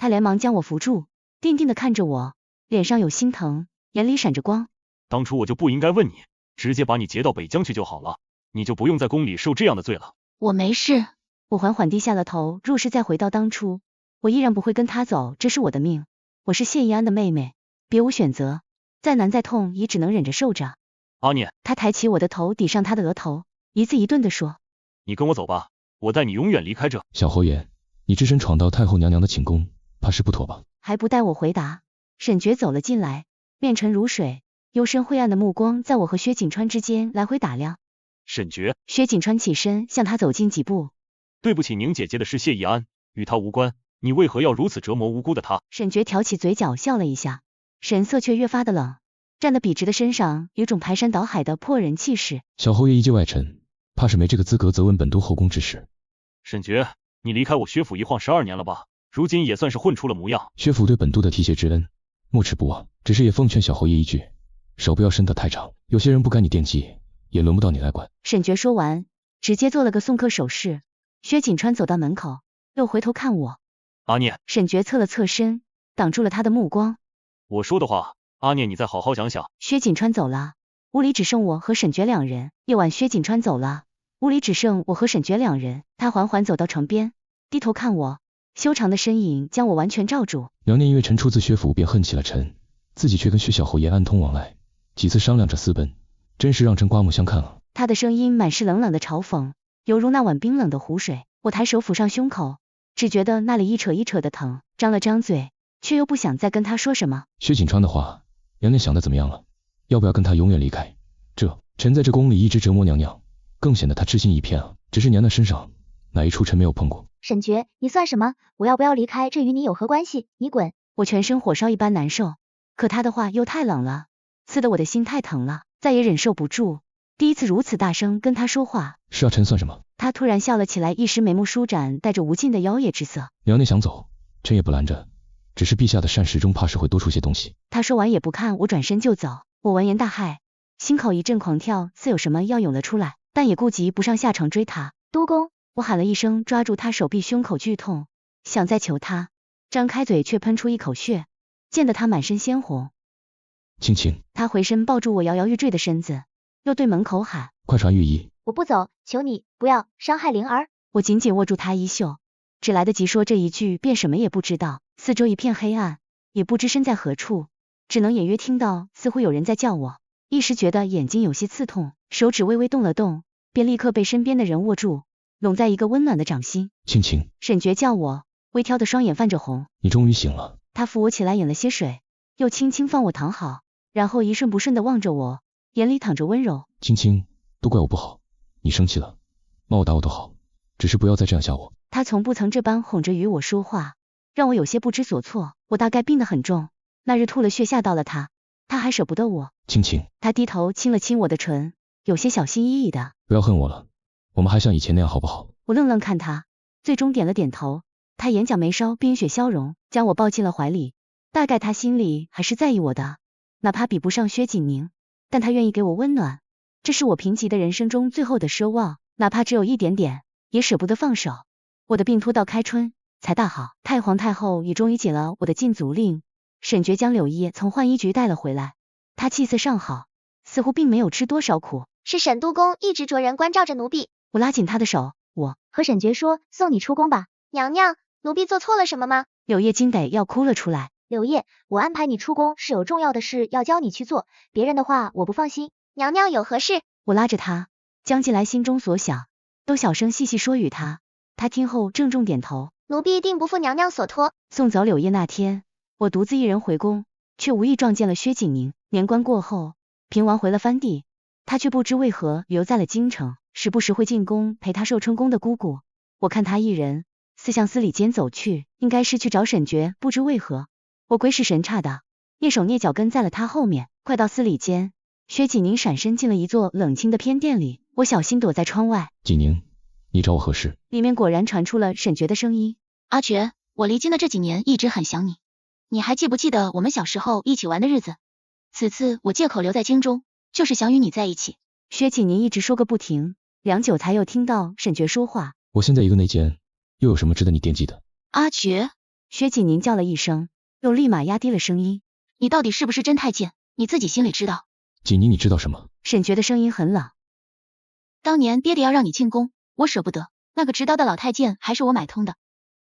他连忙将我扶住，定定地看着我，脸上有心疼，眼里闪着光。当初我就不应该问你，直接把你劫到北疆去就好了，你就不用在宫里受这样的罪了。我没事。我缓缓低下了头，若是再回到当初，我依然不会跟他走，这是我的命。我是谢逸安的妹妹，别无选择，再难再痛也只能忍着受着。阿念，他抬起我的头抵上他的额头，一字一顿地说，你跟我走吧，我带你永远离开这。小侯爷，你只身闯到太后娘娘的寝宫，怕是不妥吧？还不待我回答，沈觉走了进来，面沉如水，幽深晦暗的目光在我和薛景川之间来回打量。沈觉。薛景川起身向他走近几步。对不起，宁姐姐的是谢逸安，与他无关，你为何要如此折磨无辜的他？沈觉挑起嘴角笑了一下，神色却越发的冷，站得笔直的身上有种排山倒海的破人气势。小侯爷一介外臣，怕是没这个资格责问本都后宫之事。沈觉，你离开我薛府一晃12年了吧，如今也算是混出了模样。薛府对本都的提携之恩，没齿不忘，只是也奉劝小侯爷一句，手不要伸得太长，有些人不该你惦记，也轮不到你来管。沈觉说完，直接做了个送客手势。薛景川走到门口，又回头看我。阿念。沈觉侧了侧身，挡住了他的目光。我说的话，阿念你再好好想想。薛景川走了，屋里只剩我和沈觉两人。夜晚薛景川走了，屋里只剩我和沈觉两人。他缓缓走到床边，低头看我，修长的身影将我完全罩住。娘娘因为臣出自薛府便恨起了臣，自己却跟薛小侯爷暗通往来，几次商量着私奔，真是让臣刮目相看啊。他的声音满是冷冷的嘲讽，犹如那碗冰冷的湖水。我抬手抚上胸口，只觉得那里一扯一扯的疼，张了张嘴，却又不想再跟他说什么。薛景川的话，娘娘想的怎么样了？要不要跟他永远离开？臣在这宫里一直折磨娘娘，更显得她痴心一片啊。只是娘娘身上哪一处臣没有碰过？沈觉，你算什么？我要不要离开，这与你有何关系？你滚！我全身火烧一般难受，可他的话又太冷了，刺得我的心太疼了，再也忍受不住。第一次如此大声跟他说话。是啊，臣算什么？他突然笑了起来，一时眉目舒展，带着无尽的妖冶之色。娘娘想走，臣也不拦着，只是陛下的膳食中怕是会多出些东西。他说完也不看我，转身就走。我闻言大骇，心口一阵狂跳，似有什么要涌了出来，但也顾及不上下床追他。督公！我喊了一声，抓住他手臂，胸口剧痛，想再求他，张开嘴却喷出一口血，溅得他满身鲜红。青青。他回身抱住我摇摇欲坠的身子，又对门口喊，快传御医。我不走，求你不要伤害灵儿。我紧紧握住他衣袖，只来得及说这一句，便什么也不知道。四周一片黑暗，也不知身在何处，只能隐约听到似乎有人在叫我，一时觉得眼睛有些刺痛，手指微微动了动，便立刻被身边的人握住，拢在一个温暖的掌心。青青。沈觉叫我，微挑的双眼泛着红。你终于醒了。他扶我起来，饮了些水，又轻轻放我躺好，然后一瞬不瞬地望着我，眼里淌着温柔。青青，都怪我不好，你生气了，骂我打我都好，只是不要再这样吓我。他从不曾这般哄着与我说话，让我有些不知所措。我大概病得很重，那日吐了血吓到了他，他还舍不得我。青青。他低头亲了亲我的唇，有些小心翼翼的。不要恨我了，我们还像以前那样好不好？我愣愣看他，最终点了点头。他眼角眉梢冰雪消融，将我抱进了怀里。大概他心里还是在意我的，哪怕比不上薛景宁，但他愿意给我温暖，这是我贫瘠的人生中最后的奢望，哪怕只有一点点，也舍不得放手。我的病拖到开春才大好，太皇太后也终于解了我的禁足令。沈觉将柳叶从浣衣局带了回来，他气色尚好，似乎并没有吃多少苦。是沈督公一直着人关照着奴婢。我拉紧他的手，我和沈觉说送你出宫吧。娘娘，奴婢做错了什么吗？柳叶惊得要哭了出来。柳叶，我安排你出宫是有重要的事要教你去做，别人的话我不放心。娘娘有何事？我拉着他，将近来心中所想都小声细细说与他。他听后郑重点头。奴婢定不负娘娘所托。送走柳叶那天，我独自一人回宫，却无意撞见了薛景宁。年关过后，平王回了藩地，他却不知为何留在了京城，时不时会进宫陪他寿春宫的姑姑。我看他一人似向司礼间走去，应该是去找沈觉，不知为何，我鬼使神差的蹑手蹑脚跟在了他后面。快到司礼间，薛景宁闪身进了一座冷清的偏殿里，我小心躲在窗外。景宁，你找我何事？里面果然传出了沈觉的声音。阿觉，我离京的这几年一直很想你，你还记不记得我们小时候一起玩的日子？此次我借口留在京中，就是想与你在一起。薛景宁一直说个不停，良久才又听到沈觉说话。我现在一个内奸，又有什么值得你惦记的？阿觉，薛景宁叫了一声，又立马压低了声音。你到底是不是真太监？你自己心里知道。锦宁，你知道什么？沈觉的声音很冷。当年爹爹要让你进宫，我舍不得，那个执刀的老太监还是我买通的。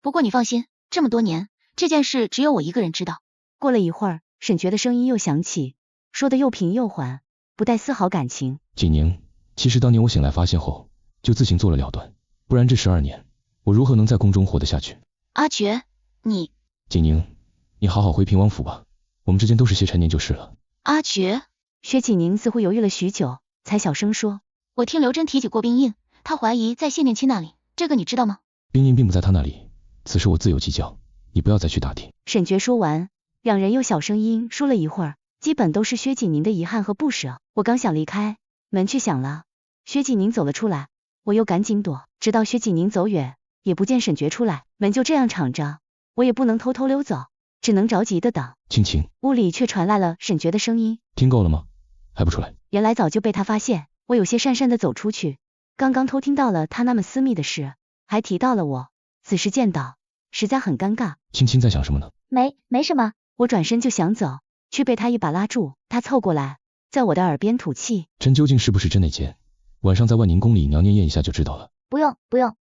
不过你放心，这么多年，这件事只有我一个人知道。过了一会儿，沈觉的声音又响起，说得又平又缓，不带丝毫感情。锦宁，其实当年我醒来发现后，就自行做了了断，不然这12年，我如何能在宫中活得下去？阿珏，你……锦宁，你好好回平王府吧，我们之间都是些陈年旧事了。阿珏，薛景宁似乎犹豫了许久，才小声说，我听刘真提起过冰印，他怀疑在谢念卿那里，这个你知道吗？冰印并不在他那里，此事我自有计较，你不要再去打听。沈觉说完，两人又小声音说了一会儿，基本都是薛景宁的遗憾和不舍。我刚想离开，门却响了，薛景宁走了出来，我又赶紧躲，直到薛景宁走远，也不见沈觉出来，门就这样敞着，我也不能偷偷溜走，只能着急的等。青青，屋里却传来了沈觉的声音，听够了吗？还不出来？原来早就被他发现，我有些讪讪的走出去，刚刚偷听到了他那么私密的事，还提到了我，此时见到，实在很尴尬。青青在想什么呢？没什么。我转身就想走，却被他一把拉住，他凑过来，在我的耳边吐气。朕究竟是不是真内奸？晚上在万宁宫里娘念验一下就知道了。不用，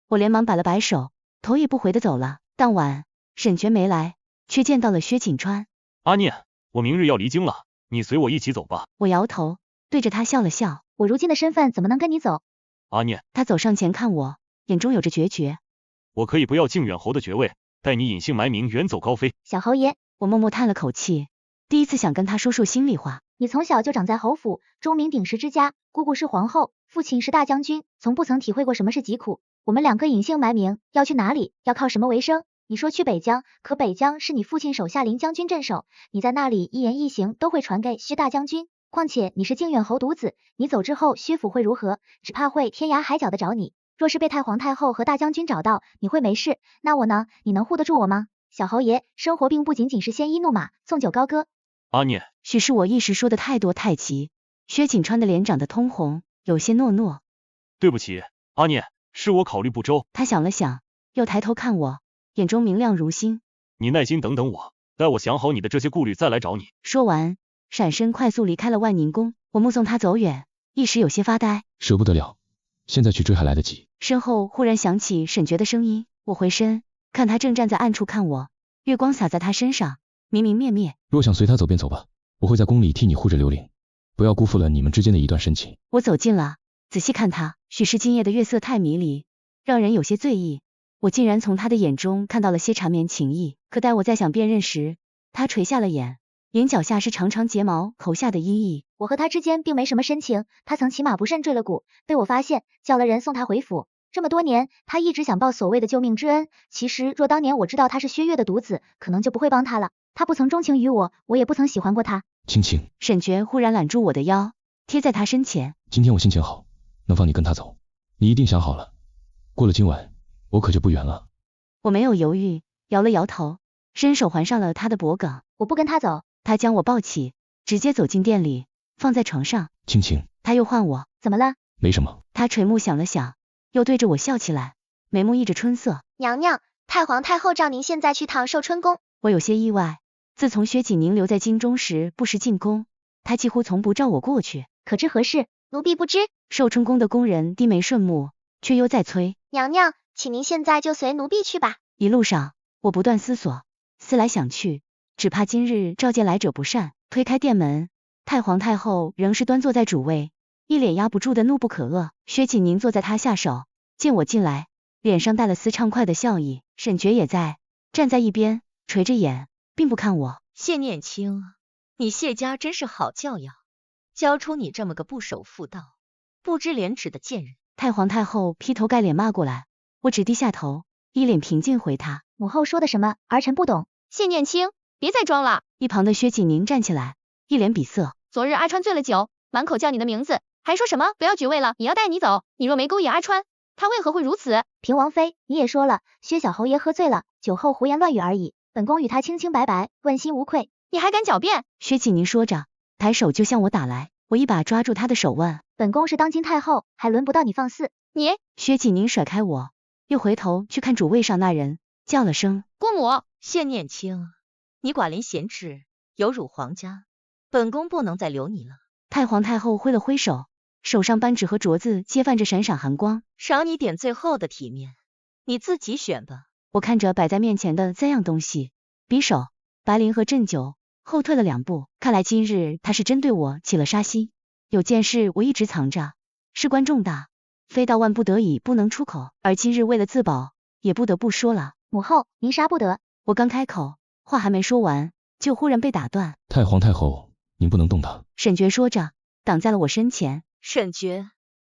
我连忙摆了摆手，头也不回的走了。当晚，沈觉没来，却见到了薛景川。阿念，我明日要离京了，你随我一起走吧。我摇头，对着他笑了笑。我如今的身份怎么能跟你走？阿念，他走上前看我，眼中有着决绝。我可以不要靖远侯的爵位，带你隐姓埋名，远走高飞。小侯爷，我默默叹了口气，第一次想跟他说说心里话。你从小就长在侯府，钟鸣鼎食之家，姑姑是皇后，父亲是大将军，从不曾体会过什么是疾苦。我们两个隐姓埋名，要去哪里？要靠什么为生？你说去北疆，可北疆是你父亲手下林将军镇守，你在那里一言一行都会传给薛大将军。况且你是靖远侯独子，你走之后薛府会如何？只怕会天涯海角的找你。若是被太皇太后和大将军找到，你会没事，那我呢？你能护得住我吗？小侯爷，生活并不仅仅是鲜衣怒马，纵酒高歌。阿念，许是我一时说的太多太急，薛景川的脸长得通红，有些诺诺。对不起，阿念，是我考虑不周。他想了想，又抬头看我，眼中明亮如星。你耐心等等我，待我想好你的这些顾虑再来找你。说完，闪身快速离开了万宁宫。我目送他走远，一时有些发呆。舍不得了，现在去追还来得及。身后忽然响起沈觉的声音，我回身，看他正站在暗处看我，月光洒在他身上，明明灭灭。若想随他走便走吧，我会在宫里替你护着刘玲，不要辜负了你们之间的一段深情。我走近了，仔细看他，许是今夜的月色太迷离，让人有些醉意。我竟然从他的眼中看到了些缠绵情意，可待我再想辨认时，他垂下了眼，眼角下是长长睫毛口下的阴翳。我和他之间并没什么深情，他曾骑马不慎坠了骨，被我发现，叫了人送他回府。这么多年，他一直想报所谓的救命之恩。其实若当年我知道他是薛岳的独子，可能就不会帮他了。他不曾钟情于我，我也不曾喜欢过他。青青，沈觉忽然揽住我的腰，贴在他身前。今天我心情好，能放你跟他走。你一定想好了，过了今晚，我可就不远了。我没有犹豫，摇了摇头，伸手环上了他的脖颈。我不跟他走。他将我抱起，直接走进店里，放在床上。青青，他又唤我，怎么了？没什么。他垂目想了想，又对着我笑起来，眉目溢着春色。娘娘，太皇太后召您现在去趟寿春宫。我有些意外，自从薛景宁留在京中时不时进宫，他几乎从不召我过去。可知何事？奴婢不知。寿春宫的宫人低眉顺目，却又在催娘娘，请您现在就随奴婢去吧。一路上，我不断思索，思来想去，只怕今日召见来者不善。推开店门，太皇太后仍是端坐在主位，一脸压不住的怒不可遏。薛景宁坐在他下手，见我进来，脸上带了丝畅快的笑意。沈觉也在，站在一边，垂着眼，并不看我。谢念卿，你谢家真是好教养，教出你这么个不守妇道、不知廉耻的贱人。太皇太后劈头盖脸骂过来，我只低下头，一脸平静回他。母后说的什么？儿臣不懂。谢念卿，别再装了。一旁的薛景宁站起来，一脸鄙色。昨日阿川醉了酒，满口叫你的名字，还说什么不要爵位了，也要带你走。你若没勾引阿川，他为何会如此？平王妃，你也说了，薛小侯爷喝醉了，酒后胡言乱语而已，本宫与他清清白白，问心无愧。你还敢狡辩？薛景宁说着，抬手就向我打来，我一把抓住他的手腕。本宫是当今太后，还轮不到你放肆。你……薛景宁甩开我，又回头去看主位上那人，叫了声姑母。谢念卿，你寡廉鲜耻，有辱皇家，本宫不能再留你了。太皇太后挥了挥手，手上扳指和镯子揭泛着闪闪寒光，赏你点最后的体面，你自己选吧。我看着摆在面前的3样东西，匕首、白绫和鸩酒，后退了2步。看来今日他是针对我起了杀心。有件事我一直藏着，事关重大，非到万不得已不能出口，而今日为了自保，也不得不说了。母后，您杀不得。我刚开口，话还没说完，就忽然被打断。太皇太后，您不能动他。沈爵说着，挡在了我身前。沈爵，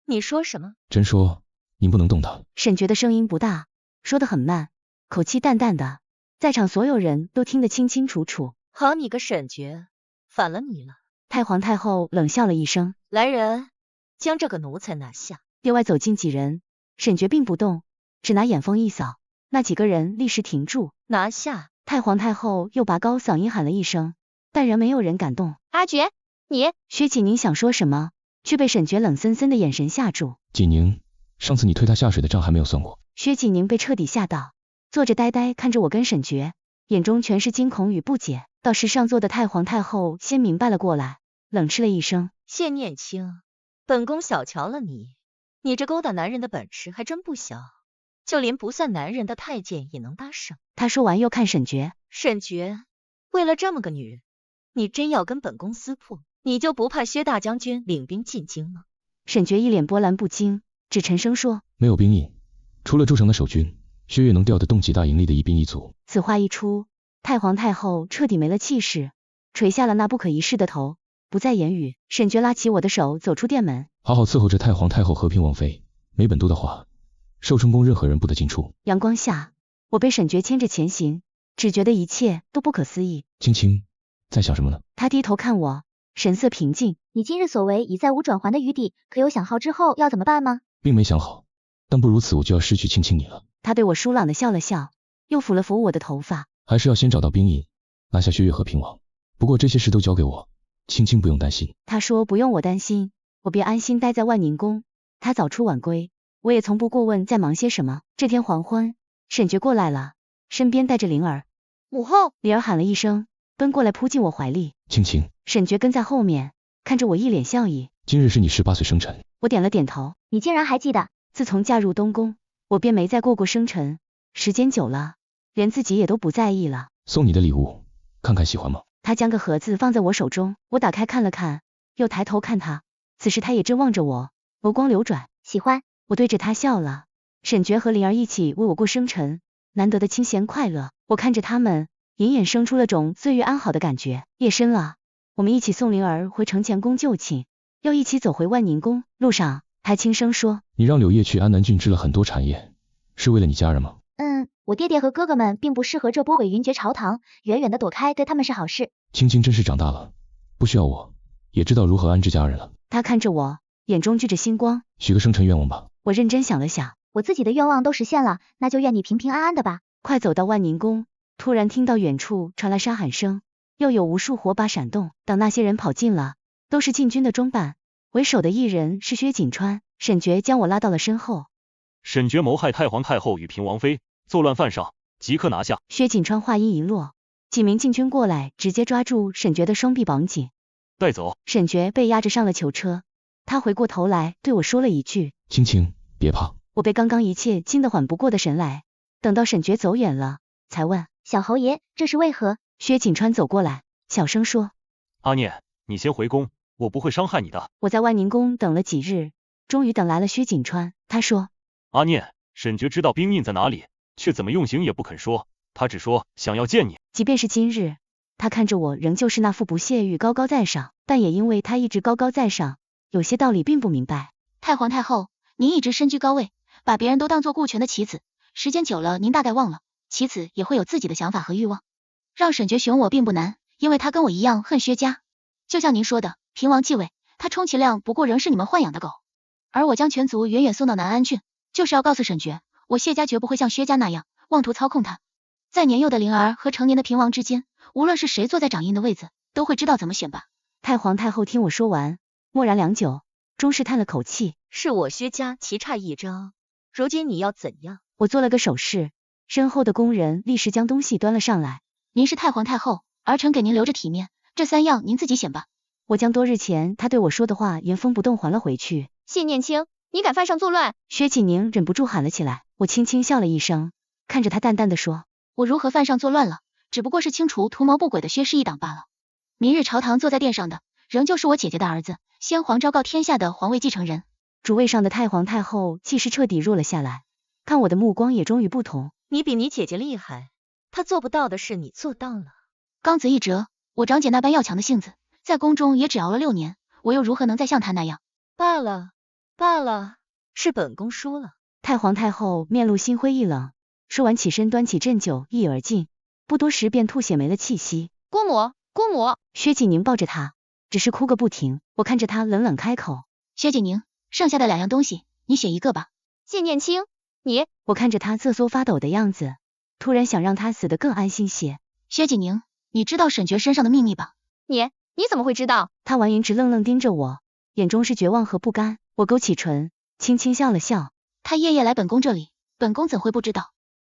你说什么？朕说，您不能动他。沈爵的声音不大，说得很慢，口气淡淡的，在场所有人都听得清清楚楚。好你个沈爵，反了你了。太皇太后冷笑了一声，来人，将这个奴才拿下。殿外走近几人，沈爵并不动，只拿眼风一扫，那几个人立时停住。拿下！太皇太后又拔高嗓音喊了一声，但仍没有人敢动。阿珏，你……薛启宁想说什么，却被沈爵冷森森的眼神吓住。纪宁，上次你推他下水的账还没有算过。薛启宁被彻底吓到，坐着呆呆看着我跟沈爵，眼中全是惊恐与不解。倒是上座的太皇太后先明白了过来，冷嗤了一声，谢念卿，本宫小瞧了你，你这勾搭男人的本事还真不小，就连不算男人的太监也能搭上。他说完又看沈爵，沈爵，为了这么个女人，你真要跟本宫撕破，你就不怕薛大将军领兵进京吗？沈爵一脸波澜不惊，只沉声说，没有兵役，除了诸城的守军，薛岳能调得动几大营力的一兵一卒。此话一出，太皇太后彻底没了气势，垂下了那不可一世的头，不再言语。沈爵拉起我的手走出殿门，好好伺候着太皇太后和平王妃，没本都的话，寿春宫任何人不得进出。阳光下，我被沈爵牵着前行，只觉得一切都不可思议。青青，在想什么呢？他低头看我，神色平静。你今日所为已再无转圜的余地，可有想好之后要怎么办吗？并没想好，但不如此我就要失去青青你了。他对我疏朗的笑了笑，又抚了抚我的头发。还是要先找到兵役，拿下薛岳和平王。不过这些事都交给我，青青不用担心。他说不用我担心，我便安心待在万宁宫。他早出晚归，我也从不过问在忙些什么。这天黄昏，沈爵过来了，身边带着灵儿。母后，灵儿喊了一声，奔过来扑进我怀里。青青，沈爵跟在后面，看着我一脸笑意。今日是你18岁生辰。我点了点头。你竟然还记得？自从嫁入东宫，我便没再过过生辰，时间久了，连自己也都不在意了。送你的礼物，看看喜欢吗？他将个盒子放在我手中，我打开看了看，又抬头看他。此时他也正望着我，眸光流转。喜欢。我对着他笑了。沈爵和灵儿一起为我过生辰，难得的清闲快乐。我看着他们，隐隐生出了种岁月安好的感觉。夜深了，我们一起送灵儿回承乾宫就寝，又一起走回万宁宫。路上，他轻声说：“你让柳叶去安南郡置了很多产业，是为了你家人吗？”我爹爹和哥哥们并不适合这波诡云谲朝堂，远远的躲开对他们是好事。青青真是长大了，不需要我，也知道如何安置家人了。他看着我，眼中聚着星光。许个生辰愿望吧。我认真想了想，我自己的愿望都实现了，那就愿你平平安安的吧。快走到万宁宫，突然听到远处传来沙喊声，又有无数火把闪动。等那些人跑近了，都是禁军的装扮，为首的一人是薛锦川。沈爵将我拉到了身后。沈爵谋害太皇太后与平王妃，作乱犯上，即刻拿下。薛锦川话音一落，几名禁军过来，直接抓住沈爵的双臂绑紧，带走。沈爵被押着上了囚车。他回过头来对我说了一句：“青青，别怕。”我被刚刚一切惊得缓不过的神来，等到沈爵走远了，才问：“小侯爷，这是为何？”薛锦川走过来，小声说：“阿念，你先回宫，我不会伤害你的。”我在万宁宫等了几日，终于等来了薛锦川。他说：“阿念，沈爵知道兵印在哪里，却怎么用刑也不肯说，他只说想要见你。”即便是今日，他看着我仍旧是那副不屑与高高在上，但也因为他一直高高在上，有些道理并不明白。太皇太后，您一直身居高位，把别人都当作顾全的棋子，时间久了您大概忘了，棋子也会有自己的想法和欲望。让沈爵选我并不难，因为他跟我一样恨薛家。就像您说的，平王继位，他充其量不过仍是你们豢养的狗，而我将全族远远送到南安郡，就是要告诉沈爵，我谢家绝不会像薛家那样妄图操控他。在年幼的灵儿和成年的平王之间，无论是谁坐在掌印的位子，都会知道怎么选吧。太皇太后听我说完，默然良久，终是叹了口气：“是我薛家棋差一招，如今你要怎样？”我做了个手势，身后的工人立时将东西端了上来。您是太皇太后，儿臣给您留着体面，这3样您自己选吧。我将多日前他对我说的话原封不动还了回去。谢念卿，你敢犯上作乱？薛启宁忍不住喊了起来。我轻轻笑了一声，看着他淡淡的说，我如何犯上作乱了？只不过是清除图谋不轨的薛氏一党罢了。明日朝堂坐在殿上的，仍旧是我姐姐的儿子，先皇昭告天下的皇位继承人。主位上的太皇太后气势彻底弱了下来，看我的目光也终于不同。你比你姐姐厉害，她做不到的事你做到了。刚子一折，我长姐那般要强的性子，在宫中也只熬了6年，我又如何能再像她那样？罢了，罢了，是本宫输了。太皇太后面露心灰意冷，说完起身端起鸩酒一饮而尽，不多时便吐血没了气息。姑母，姑母！薛启宁抱着她，只是哭个不停。我看着他冷冷开口，薛景宁，剩下的2样东西，你选一个吧。谢念卿，你……我看着他瑟缩发抖的样子，突然想让他死得更安心些。薛景宁，你知道沈爵身上的秘密吧？你怎么会知道？他完颜直愣愣盯着我，眼中是绝望和不甘。我勾起唇，轻轻笑了笑。他夜夜来本宫这里，本宫怎会不知道？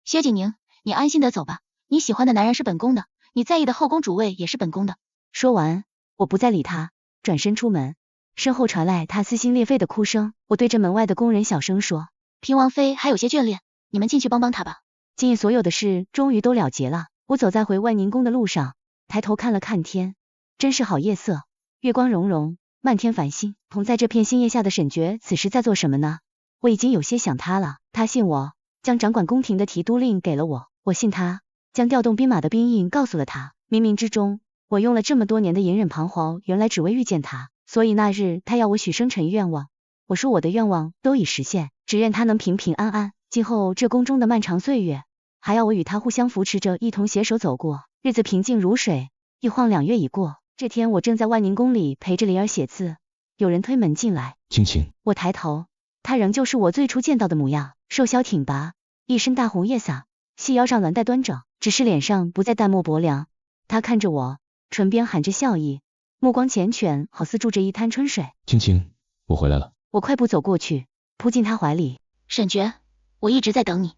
薛景宁，你安心的走吧，你喜欢的男人是本宫的，你在意的后宫主位也是本宫的。说完，我不再理他，转身出门。身后传来他撕心裂肺的哭声，我对着门外的工人小声说，平王妃还有些眷恋，你们进去帮帮她吧。今夜所有的事终于都了结了。我走在回万宁宫的路上，抬头看了看天，真是好夜色，月光融融，漫天繁星。同在这片星夜下的沈爵此时在做什么呢？我已经有些想他了。他信我，将掌管宫廷的提督令给了我，我信他，将调动兵马的兵印告诉了他。冥冥之中，我用了这么多年的隐忍彷徨，原来只为遇见他。所以那日他要我许生辰愿望，我说我的愿望都已实现，只愿他能平平安安。今后这宫中的漫长岁月，还要我与他互相扶持着，一同携手走过。日子平静如水，一晃2月已过。这天我正在万宁宫里陪着灵儿写字，有人推门进来。青青，我抬头，他仍旧是我最初见到的模样，瘦削挺拔，一身大红叶洒，细腰上鸾带端正，只是脸上不再淡漠薄凉。他看着我，唇边含着笑意，目光缱绻，好似住着一滩春水。青青，我回来了。我快步走过去，扑进他怀里。沈爵，我一直在等你。